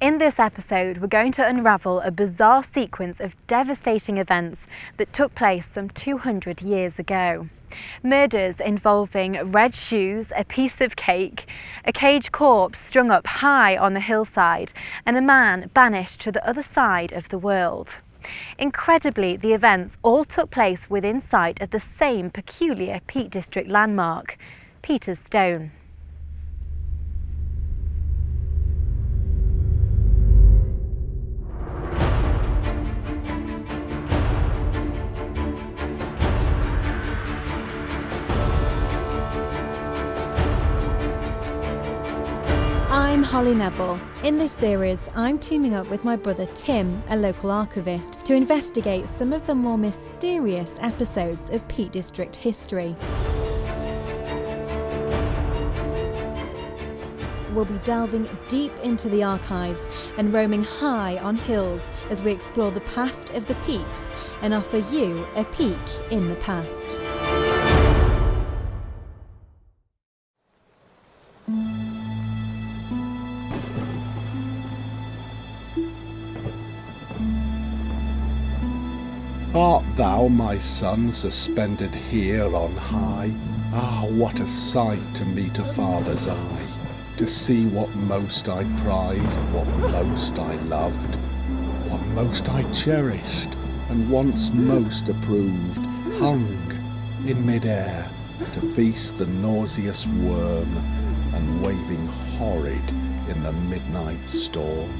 In this episode, we're going to unravel a bizarre sequence of devastating events that took place some 200 years ago. Murders involving red shoes, a piece of cake, a caged corpse strung up high on the hillside, and a man banished to the other side of the world. Incredibly, the events all took place within sight of the same peculiar Peak District landmark, Peter's Stone. I'm Holly Nebel. In this series, I'm teaming up with my brother Tim, a local archivist, to investigate some of the more mysterious episodes of Peak District history. We'll be delving deep into the archives and roaming high on hills as we explore the past of the peaks and offer you a peek in the past. Art thou, my son, suspended here on high? Ah, what a sight to meet a father's eye, to see what most I prized, what most I loved, what most I cherished, and once most approved, hung in mid-air to feast the nauseous worm, and waving horrid in the midnight storm.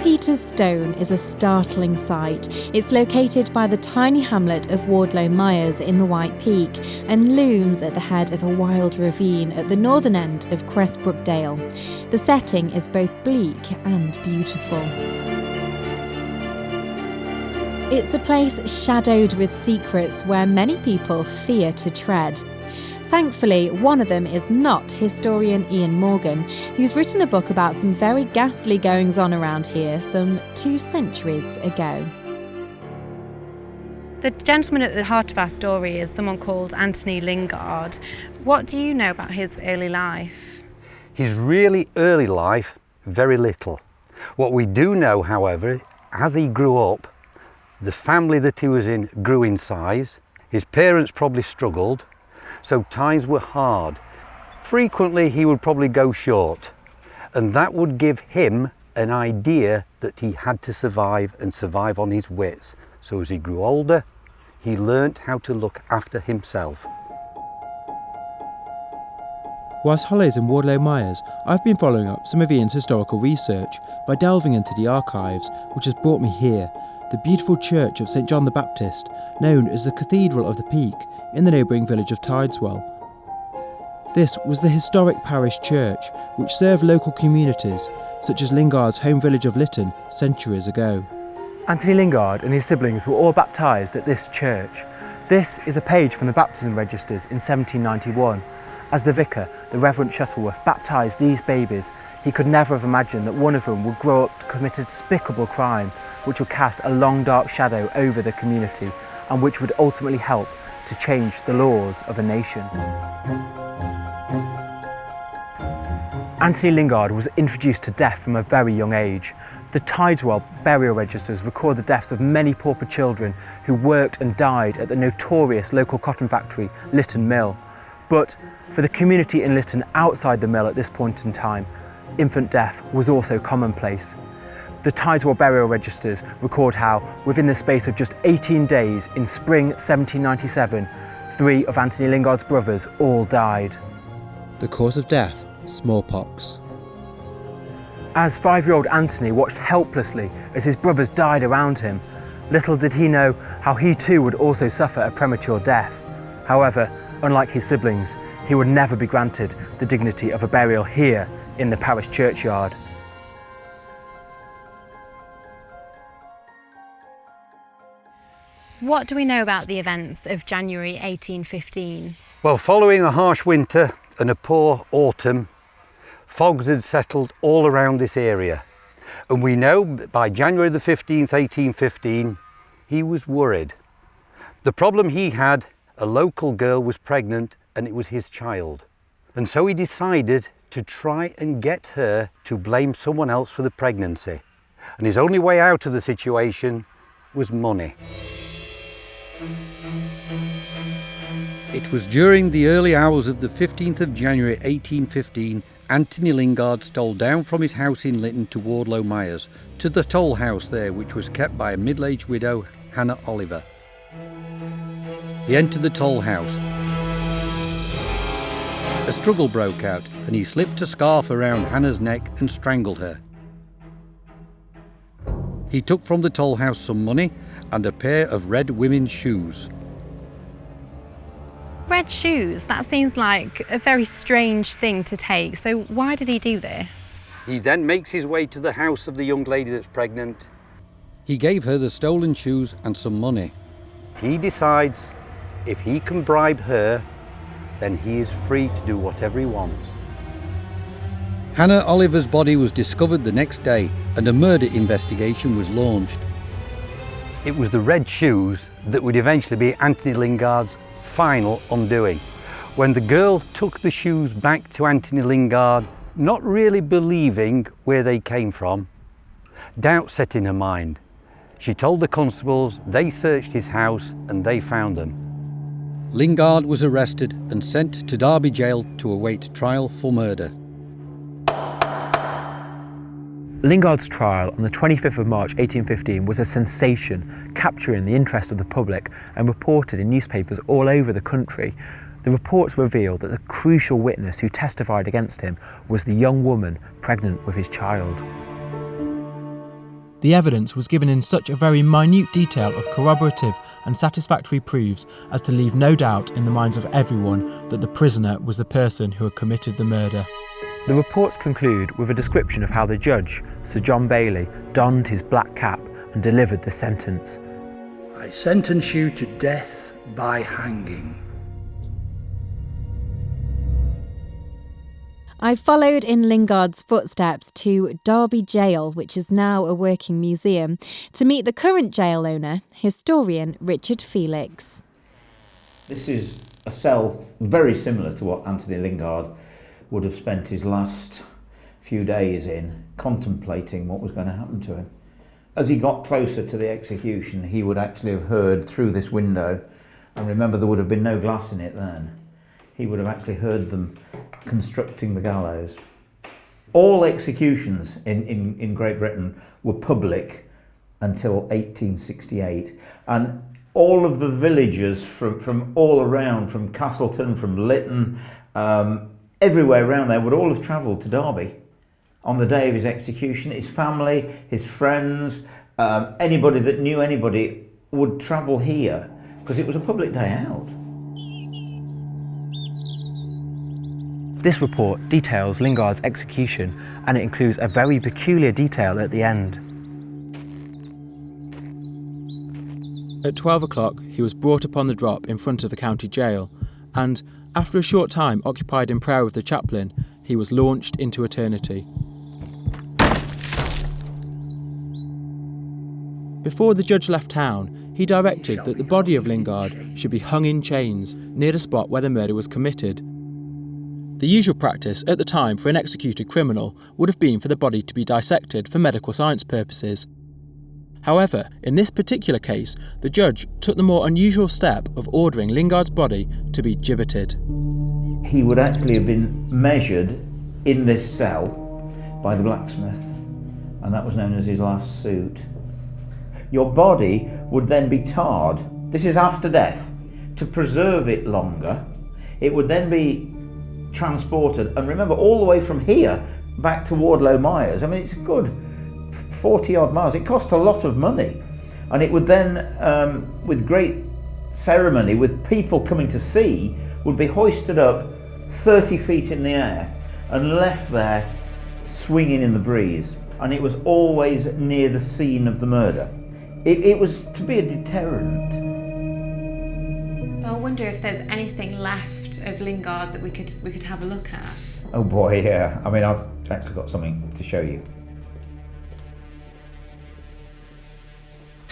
Peter's Stone is a startling sight. It's located by the tiny hamlet of Wardlow Mires in the White Peak and looms at the head of a wild ravine at the northern end of Cressbrook Dale. The setting is both bleak and beautiful. It's a place shadowed with secrets where many people fear to tread. Thankfully, one of them is not historian Ian Morgan, who's written a book about some very ghastly goings-on around here some 2 centuries ago. The gentleman at the heart of our story is someone called Antony Lingard. What do you know about his early life? His really early life, very little. What we do know, however, as he grew up, the family that he was in grew in size. His parents probably struggled. So times were hard. Frequently he would probably go short, and that would give him an idea that he had to survive and survive on his wits. So as he grew older, he learnt how to look after himself. Whilst Holly's in Wardlow Mires, I've been following up some of Ian's historical research by delving into the archives, which has brought me here, the beautiful church of St John the Baptist, known as the Cathedral of the Peak, in the neighbouring village of Tideswell. This was the historic parish church which served local communities, such as Lingard's home village of Litton, centuries ago. Antony Lingard and his siblings were all baptised at this church. This is a page from the baptism registers in 1791. As the vicar, the Reverend Shuttleworth, baptised these babies, he could never have imagined that one of them would grow up to commit a despicable crime which would cast a long dark shadow over the community and which would ultimately help to change the laws of a nation. Antony Lingard was introduced to death from a very young age. The Tideswell burial registers record the deaths of many pauper children who worked and died at the notorious local cotton factory, Litton Mill. But for the community in Litton outside the mill at this point in time, infant death was also commonplace. The Tideswell burial registers record how, within the space of just 18 days in spring 1797, 3 of Antony Lingard's brothers all died. The cause of death, smallpox. As 5-year-old Antony watched helplessly as his brothers died around him, little did he know how he too would also suffer a premature death. However, unlike his siblings, he would never be granted the dignity of a burial here in the parish churchyard. What do we know about the events of January 1815? Well, following a harsh winter and a poor autumn, fogs had settled all around this area. And we know by January the 15th, 1815, He was worried. The problem he had, a local girl was pregnant and it was his child. And so he decided to try and get her to blame someone else for the pregnancy. And his only way out of the situation was money. It was during the early hours of the 15th of January 1815, Antony Lingard stole down from his house in Litton to Wardlow Mires, to the toll house there, which was kept by a middle-aged widow, Hannah Oliver. He entered the toll house. A struggle broke out and he slipped a scarf around Hannah's neck and strangled her. He took from the toll house some money and a pair of red women's shoes. Red shoes, that seems like a very strange thing to take. So why did he do this? He then makes his way to the house of the young lady that's pregnant. He gave her the stolen shoes and some money. He decides if he can bribe her, then he is free to do whatever he wants. Hannah Oliver's body was discovered the next day and a murder investigation was launched. It was the red shoes that would eventually be Antony Lingard's final undoing. When the girl took the shoes back to Antony Lingard, not really believing where they came from, doubt set in her mind. She told the constables, they searched his house and they found them. Lingard was arrested and sent to Derby jail to await trial for murder. Lingard's trial on the 25th of March 1815 was a sensation, capturing the interest of the public and reported in newspapers all over the country. The reports revealed that the crucial witness who testified against him was the young woman pregnant with his child. The evidence was given in such a very minute detail of corroborative and satisfactory proofs as to leave no doubt in the minds of everyone that the prisoner was the person who had committed the murder. The reports conclude with a description of how the judge, Sir John Bailey, donned his black cap and delivered the sentence. I sentence you to death by hanging. I followed in Lingard's footsteps to Derby Jail, which is now a working museum, to meet the current jail owner, historian Richard Felix. This is a cell very similar to what Antony Lingard would have spent his last few days in, contemplating what was going to happen to him. As he got closer to the execution, he would actually have heard through this window, and remember there would have been no glass in it then, he would have actually heard them constructing the gallows. All executions in Great Britain were public until 1868, and all of the villagers from all around, from Castleton, from Litton, everywhere around there would all have travelled to Derby on the day of his execution. His family, his friends, anybody that knew anybody would travel here because it was a public day out. This report details Lingard's execution, and it includes a very peculiar detail at the end. At 12 o'clock, he was brought upon the drop in front of the county jail, and, after a short time occupied in prayer with the chaplain, he was launched into eternity. Before the judge left town, he directed that the body of Lingard should be hung in chains near the spot where the murder was committed. The usual practice at the time for an executed criminal would have been for the body to be dissected for medical science purposes. However, in this particular case, the judge took the more unusual step of ordering Lingard's body to be gibbeted. He would actually have been measured in this cell by the blacksmith, and that was known as his last suit. Your body would then be tarred, this is after death, to preserve it longer. It would then be transported, and remember, all the way from here back to Wardlow Mires. I mean, it's a good 40 odd miles. It cost a lot of money, and it would then, with great ceremony, with people coming to see, would be hoisted up 30 feet in the air and left there swinging in the breeze. And it was always near the scene of the murder. It was to be a deterrent. I wonder if there's anything left of Lingard that we could have a look at. Oh boy, yeah. I mean, I've actually got something to show you.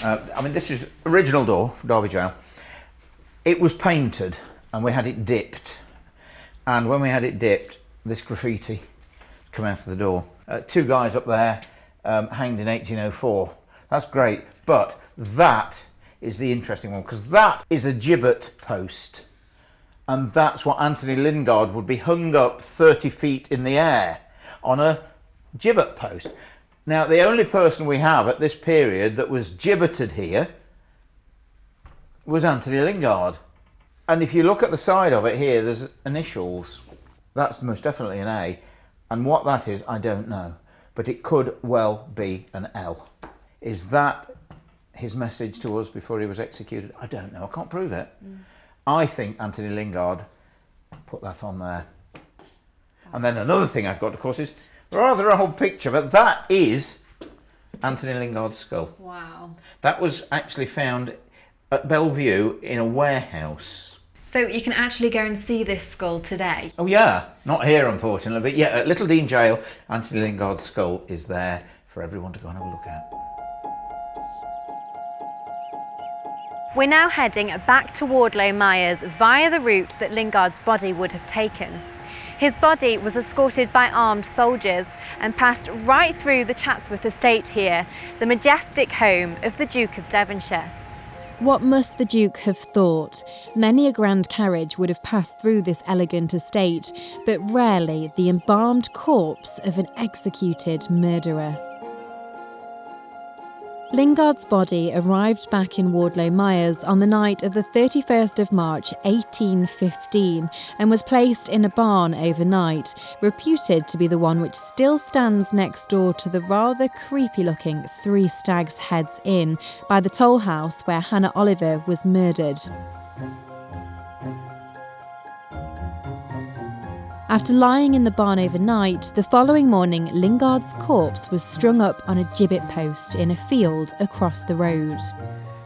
I mean, this is original door for Derby Jail. It was painted and we had it dipped. And when we had it dipped, this graffiti came out of the door. 2 guys up there hanged in 1804. That's great, but that is the interesting one, because that is a gibbet post. And that's what Antony Lingard would be hung up 30 feet in the air on a gibbet post. Now, the only person we have at this period that was gibbeted here was Antony Lingard. And if you look at the side of it here, there's initials. That's most definitely an A. And what that is, I don't know. But it could well be an L. Is that his message to us before he was executed? I don't know. I can't prove it. I think Antony Lingard put that on there. And then another thing I've got, of course, is rather an old picture, but that is Antony Lingard's skull. Wow. That was actually found at Bellevue in a warehouse. So you can actually go and see this skull today? Oh yeah, not here unfortunately, but yeah, at Little Dean Jail, Antony Lingard's skull is there for everyone to go and have a look at. We're now heading back to Wardlow Mires via the route that Lingard's body would have taken. His body was escorted by armed soldiers and passed right through the Chatsworth estate here, the majestic home of the Duke of Devonshire. What must the Duke have thought? Many a grand carriage would have passed through this elegant estate, but rarely the embalmed corpse of an executed murderer. Lingard's body arrived back in Wardlow Mires on the night of the 31st of March 1815 and was placed in a barn overnight, reputed to be the one which still stands next door to the rather creepy-looking Three Stags Heads Inn by the toll house where Hannah Oliver was murdered. After lying in the barn overnight, the following morning Lingard's corpse was strung up on a gibbet post in a field across the road.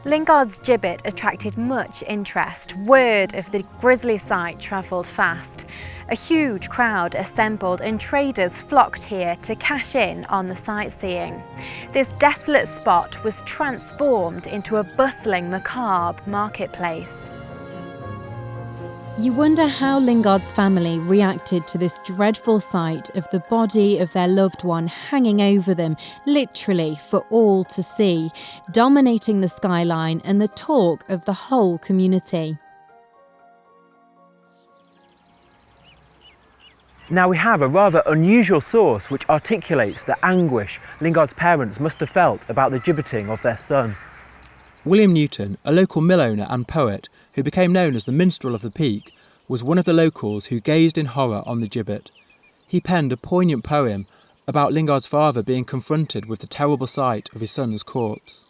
Lingard's gibbet attracted much interest. Word of the grisly sight travelled fast. A huge crowd assembled and traders flocked here to cash in on the sightseeing. This desolate spot was transformed into a bustling, macabre marketplace. You wonder how Lingard's family reacted to this dreadful sight of the body of their loved one hanging over them, literally for all to see, dominating the skyline and the talk of the whole community. Now we have a rather unusual source which articulates the anguish Lingard's parents must have felt about the gibbeting of their son. William Newton, a local mill owner and poet who became known as the Minstrel of the Peak, was one of the locals who gazed in horror on the gibbet. He penned a poignant poem about Lingard's father being confronted with the terrible sight of his son's corpse.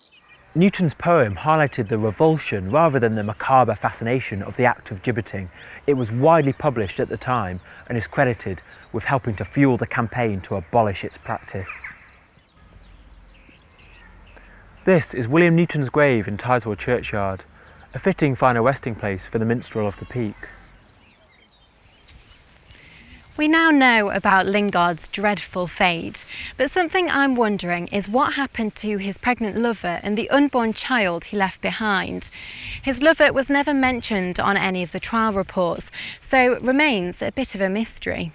Newton's poem highlighted the revulsion rather than the macabre fascination of the act of gibbeting. It was widely published at the time and is credited with helping to fuel the campaign to abolish its practice. This is William Newton's grave in Tideswell churchyard, a fitting final resting place for the Minstrel of the Peak. We now know about Lingard's dreadful fate, but something I'm wondering is what happened to his pregnant lover and the unborn child he left behind. His lover was never mentioned on any of the trial reports, so it remains a bit of a mystery.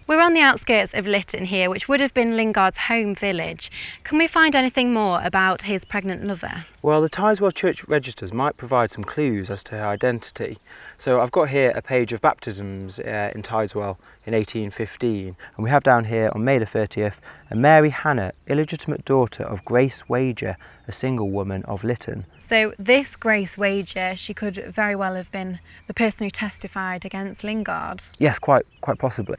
We're on the outskirts of Litton here, which would have been Lingard's home village. Can we find anything more about his pregnant lover? Well, the Tideswell church registers might provide some clues as to her identity. So I've got here a page of baptisms in Tideswell in 1815, and we have down here on May the 30th, a Mary Hannah, illegitimate daughter of Grace Wager, a single woman of Litton. So this Grace Wager, she could very well have been the person who testified against Lingard. Yes, quite possibly.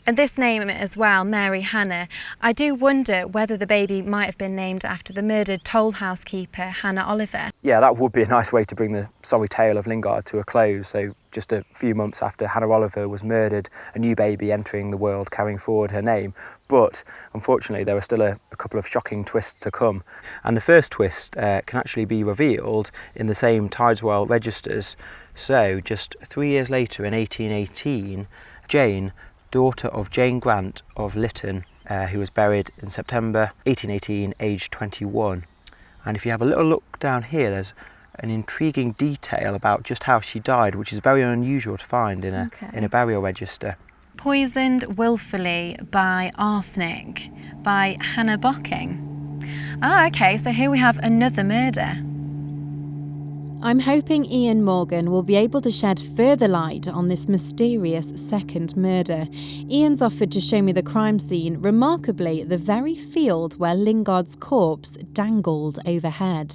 And this name as well, Mary Hannah, I do wonder whether the baby might have been named after the murdered toll house keeper, Hannah Oliver. Yeah, that would be a nice way to bring the sorry tale of Lingard to a close. So just a few months after Hannah Oliver was murdered, a new baby entering the world carrying forward her name. But unfortunately, there are still a couple of shocking twists to come. And the first twist can actually be revealed in the same Tideswell registers. So just 3 years later, in 1818, Jane, daughter of Jane Grant of Litton, who was buried in September 1818, aged 21. And if you have a little look down here, there's an intriguing detail about just how she died, which is very unusual to find in a burial register. Poisoned willfully by arsenic by Hannah Bocking. Ah, okay, so here we have another murder. I'm hoping Ian Morgan will be able to shed further light on this mysterious second murder. Ian's offered to show me the crime scene, remarkably the very field where Lingard's corpse dangled overhead.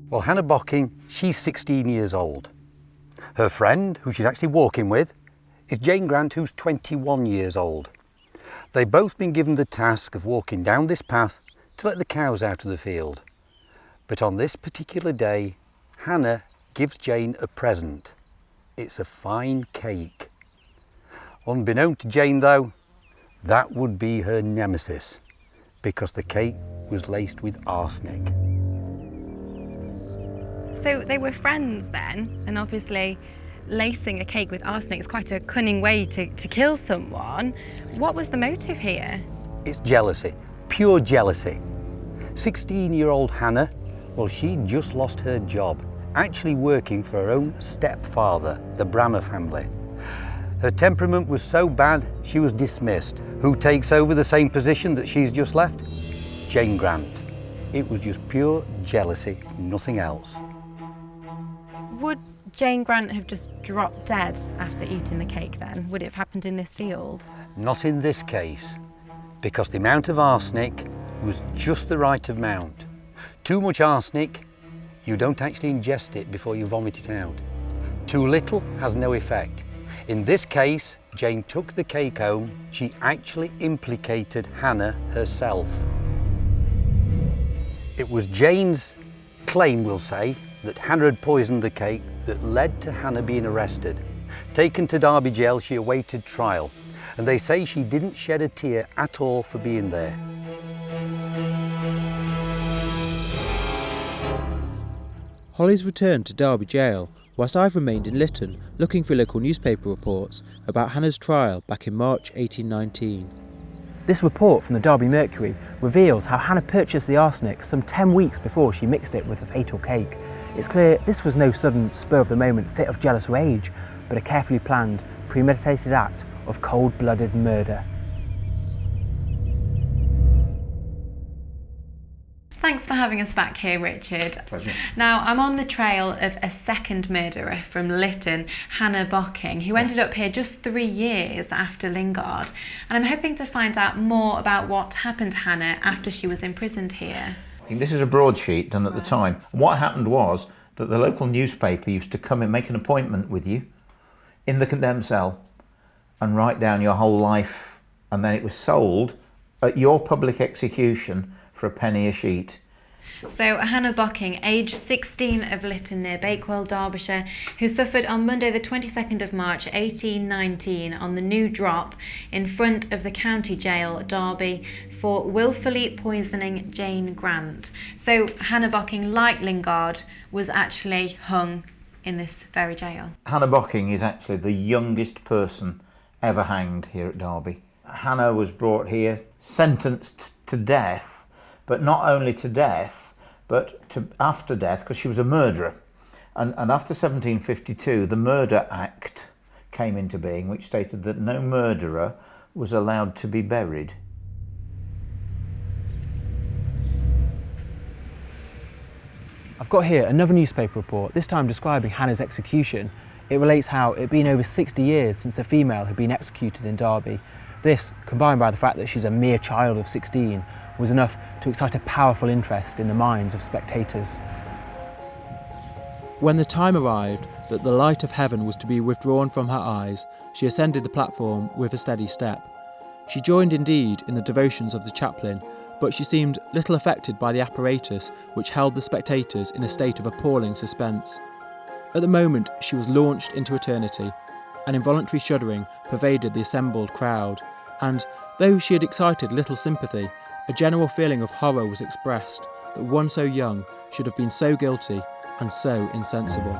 Well, Hannah Bocking, she's 16 years old. Her friend, who she's actually walking with, is Jane Grant, who's 21 years old. They've both been given the task of walking down this path to let the cows out of the field. But on this particular day, Hannah gives Jane a present. It's a fine cake. Unbeknown to Jane though, that would be her nemesis, because the cake was laced with arsenic. So they were friends then, and obviously lacing a cake with arsenic is quite a cunning way to kill someone. What was the motive here? It's jealousy, pure jealousy. 16-year-old Hannah, well, she'd just lost her job, actually working for her own stepfather, the Brammer family. Her temperament was so bad, she was dismissed. Who takes over the same position that she's just left? Jane Grant. It was just pure jealousy, nothing else. Would Jane Grant have just dropped dead after eating the cake then? Would it have happened in this field? Not in this case, because the amount of arsenic was just the right amount. Too much arsenic, you don't actually ingest it before you vomit it out. Too little has no effect. In this case, Jane took the cake home. She actually implicated Hannah herself. It was Jane's claim, we'll say, that Hannah had poisoned the cake that led to Hannah being arrested. Taken to Derby jail, she awaited trial, and they say she didn't shed a tear at all for being there. Holly's returned to Derby jail, whilst I've remained in Litton looking for local newspaper reports about Hannah's trial back in March 1819. This report from the Derby Mercury reveals how Hannah purchased the arsenic some 10 weeks before she mixed it with the fatal cake. It's clear this was no sudden, spur-of-the-moment fit of jealous rage, but a carefully planned, premeditated act of cold-blooded murder. Thanks for having us back here, Richard. Pleasure. Now, I'm on the trail of a second murderer from Litton, Hannah Bocking, who ended up here just 3 years after Lingard. And I'm hoping to find out more about what happened to Hannah after she was imprisoned here. This is a broadsheet done at the time. What happened was that the local newspaper used to come and make an appointment with you in the condemned cell and write down your whole life, and then it was sold at your public execution for a penny a sheet. So Hannah Bocking, aged 16, of Litton near Bakewell, Derbyshire, who suffered on Monday the 22nd of March 1819 on the New Drop in front of the county jail, Derby, for willfully poisoning Jane Grant. So Hannah Bocking, like Lingard, was actually hung in this very jail. Hannah Bocking is actually the youngest person ever hanged here at Derby. Hannah was brought here, sentenced to death, but not only to death, but to after death, because she was a murderer. And after 1752, the Murder Act came into being, which stated that no murderer was allowed to be buried. I've got here another newspaper report, this time describing Hannah's execution. It relates how it had been over 60 years since a female had been executed in Derby. This, combined by the fact that she's a mere child of 16, was enough to excite a powerful interest in the minds of spectators. When the time arrived that the light of heaven was to be withdrawn from her eyes, she ascended the platform with a steady step. She joined indeed in the devotions of the chaplain, but she seemed little affected by the apparatus which held the spectators in a state of appalling suspense. At the moment she was launched into eternity. An involuntary shuddering pervaded the assembled crowd, and, though she had excited little sympathy, a general feeling of horror was expressed that one so young should have been so guilty and so insensible.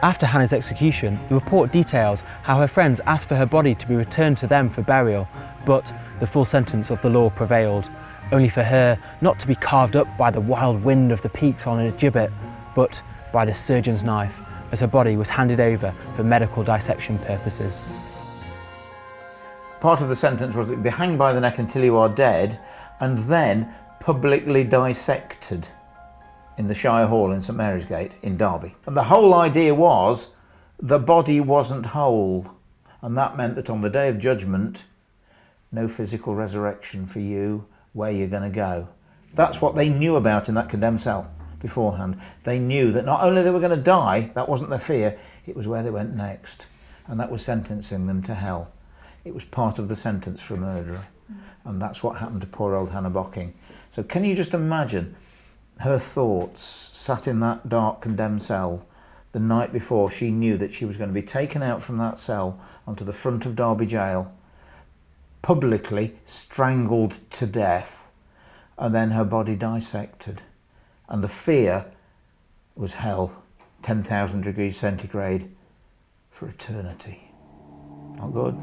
After Hannah's execution, the report details how her friends asked for her body to be returned to them for burial, but the full sentence of the law prevailed. only for her not to be carved up by the wild wind of the peaks on a gibbet, but by the surgeon's knife as her body was handed over for medical dissection purposes. Part of the sentence was that you'd be hanged by the neck until you are dead, and then publicly dissected in the Shire Hall in St Mary's Gate in Derby. And the whole idea was the body wasn't whole, and that meant that on the day of judgment, no physical resurrection for you, where you're going to go. That's what they knew about in that condemned cell beforehand. They knew that not only they were going to die, that wasn't their fear, it was where they went next, and that was sentencing them to hell. It was part of the sentence for a murderer, and that's what happened to poor old Hannah Bocking. So can you just imagine her thoughts sat in that dark condemned cell the night before she knew that she was going to be taken out from that cell onto the front of Derby jail, publicly strangled to death, and then her body dissected. And the fear was hell, 10,000 degrees centigrade for eternity. Not good.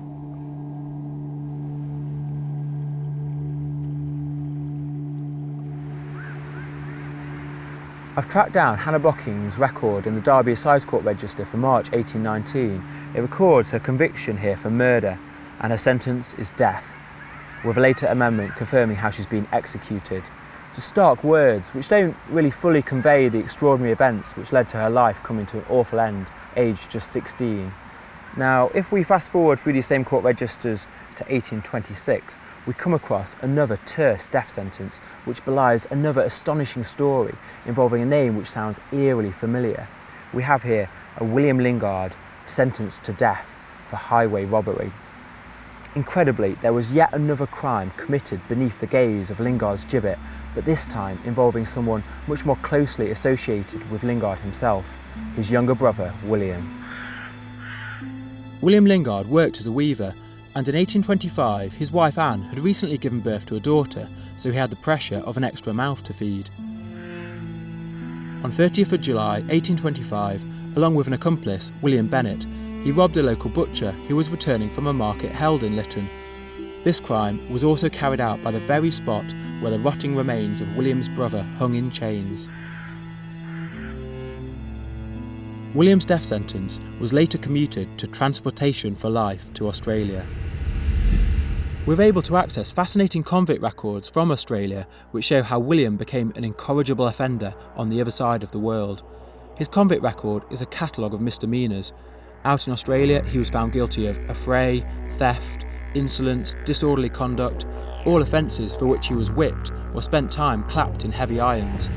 I've tracked down Hannah Bocking's record in the Derby Assize Court Register for March 1819. It records her conviction here for murder, and her sentence is death, with a later amendment confirming how she's been executed. So stark words which don't really fully convey the extraordinary events which led to her life coming to an awful end, aged just 16. Now, if we fast forward through these same court registers to 1826, we come across another terse death sentence which belies another astonishing story involving a name which sounds eerily familiar. We have here a William Lingard sentenced to death for highway robbery. Incredibly, there was yet another crime committed beneath the gaze of Lingard's gibbet, but this time involving someone much more closely associated with Lingard himself, his younger brother, William. William Lingard worked as a weaver, and in 1825 his wife Anne had recently given birth to a daughter, so he had the pressure of an extra mouth to feed. On 30th of July 1825, along with an accomplice, William Bennett, he robbed a local butcher who was returning from a market held in Litton. This crime was also carried out by the very spot where the rotting remains of William's brother hung in chains. William's death sentence was later commuted to transportation for life to Australia. We're able to access fascinating convict records from Australia which show how William became an incorrigible offender on the other side of the world. His convict record is a catalogue of misdemeanours. Out in Australia, he was found guilty of affray, theft, insolence, disorderly conduct, all offences for which he was whipped or spent time clapped in heavy irons.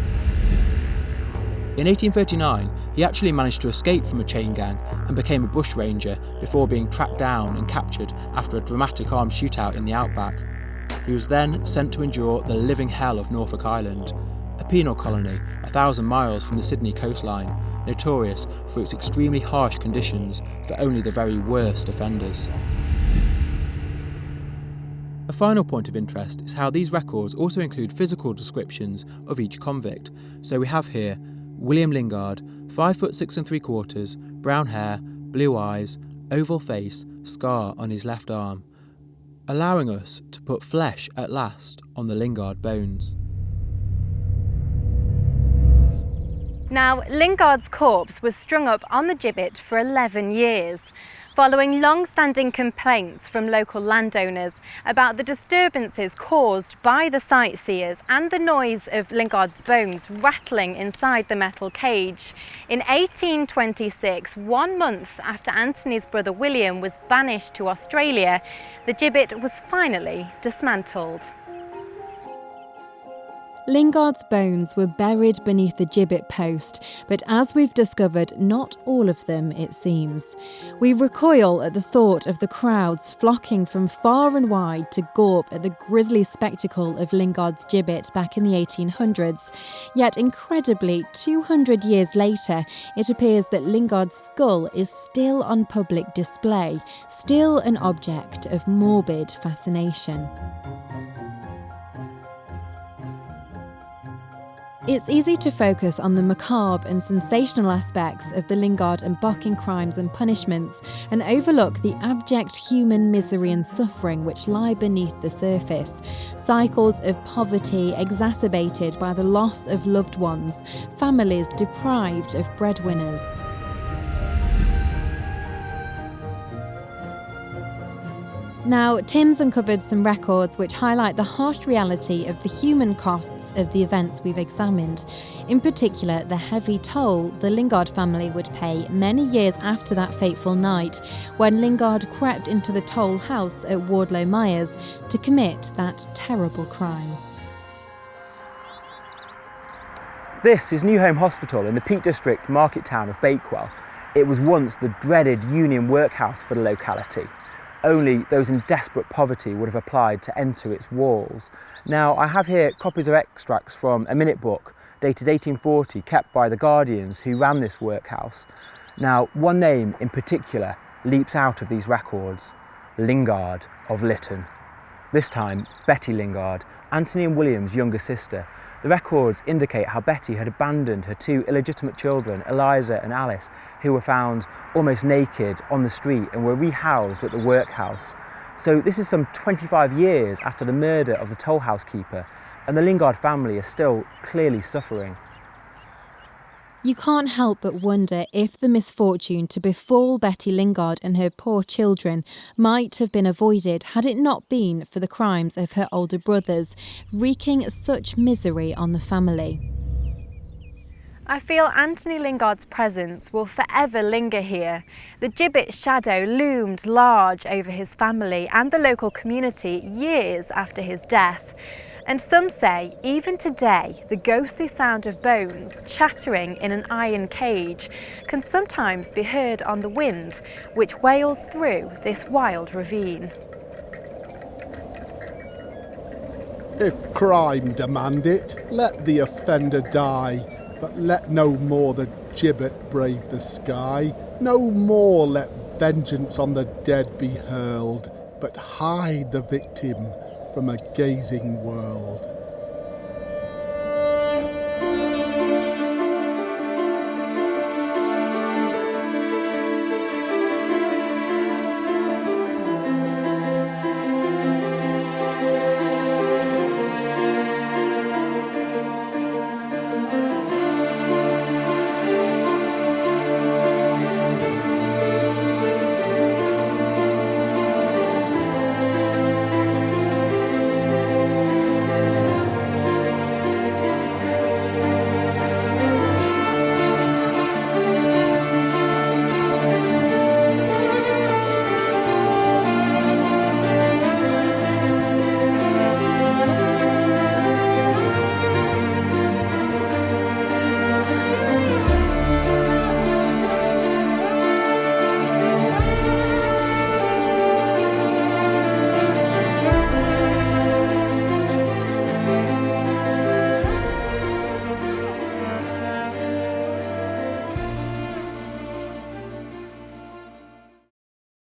In 1839, he actually managed to escape from a chain gang and became a bushranger before being tracked down and captured after a dramatic armed shootout in the outback. He was then sent to endure the living hell of Norfolk Island, a penal colony 1,000 miles from the Sydney coastline, notorious for its extremely harsh conditions for only the very worst offenders. A final point of interest is how these records also include physical descriptions of each convict. So we have here William Lingard, 5'6 3/4", brown hair, blue eyes, oval face, scar on his left arm, allowing us to put flesh at last on the Lingard bones. Now, Lingard's corpse was strung up on the gibbet for 11 years, following long-standing complaints from local landowners about the disturbances caused by the sightseers and the noise of Lingard's bones rattling inside the metal cage. In 1826, 1 month after Antony's brother William was banished to Australia, the gibbet was finally dismantled. Lingard's bones were buried beneath the gibbet post, but as we've discovered, not all of them, it seems. We recoil at the thought of the crowds flocking from far and wide to gawp at the grisly spectacle of Lingard's gibbet back in the 1800s. Yet incredibly, 200 years later, it appears that Lingard's skull is still on public display, still an object of morbid fascination. It's easy to focus on the macabre and sensational aspects of the Lingard and Bocking crimes and punishments and overlook the abject human misery and suffering which lie beneath the surface. Cycles of poverty exacerbated by the loss of loved ones, families deprived of breadwinners. Now, Tim's uncovered some records which highlight the harsh reality of the human costs of the events we've examined. In particular, the heavy toll the Lingard family would pay many years after that fateful night when Lingard crept into the toll house at Wardlow Mires to commit that terrible crime. This is New Home Hospital in the Peak District market town of Bakewell. It was once the dreaded union workhouse for the locality. Only those in desperate poverty would have applied to enter its walls. Now, I have here copies of extracts from a minute book dated 1840 kept by the guardians who ran this workhouse. Now, one name in particular leaps out of these records: Lingard of Litton. This time, Betty Lingard, Antony and William's younger sister. The records indicate how Betty had abandoned her two illegitimate children, Eliza and Alice, who were found almost naked on the street and were rehoused at the workhouse. So this is some 25 years after the murder of the toll house keeper, and the Lingard family is still clearly suffering. You can't help but wonder if the misfortune to befall Betty Lingard and her poor children might have been avoided had it not been for the crimes of her older brothers, wreaking such misery on the family. I feel Antony Lingard's presence will forever linger here. The gibbet shadow loomed large over his family and the local community years after his death. And some say, even today, the ghostly sound of bones chattering in an iron cage can sometimes be heard on the wind, which wails through this wild ravine. If crime demand it, let the offender die, but let no more the gibbet brave the sky. No more let vengeance on the dead be hurled, but hide the victim from a gazing world.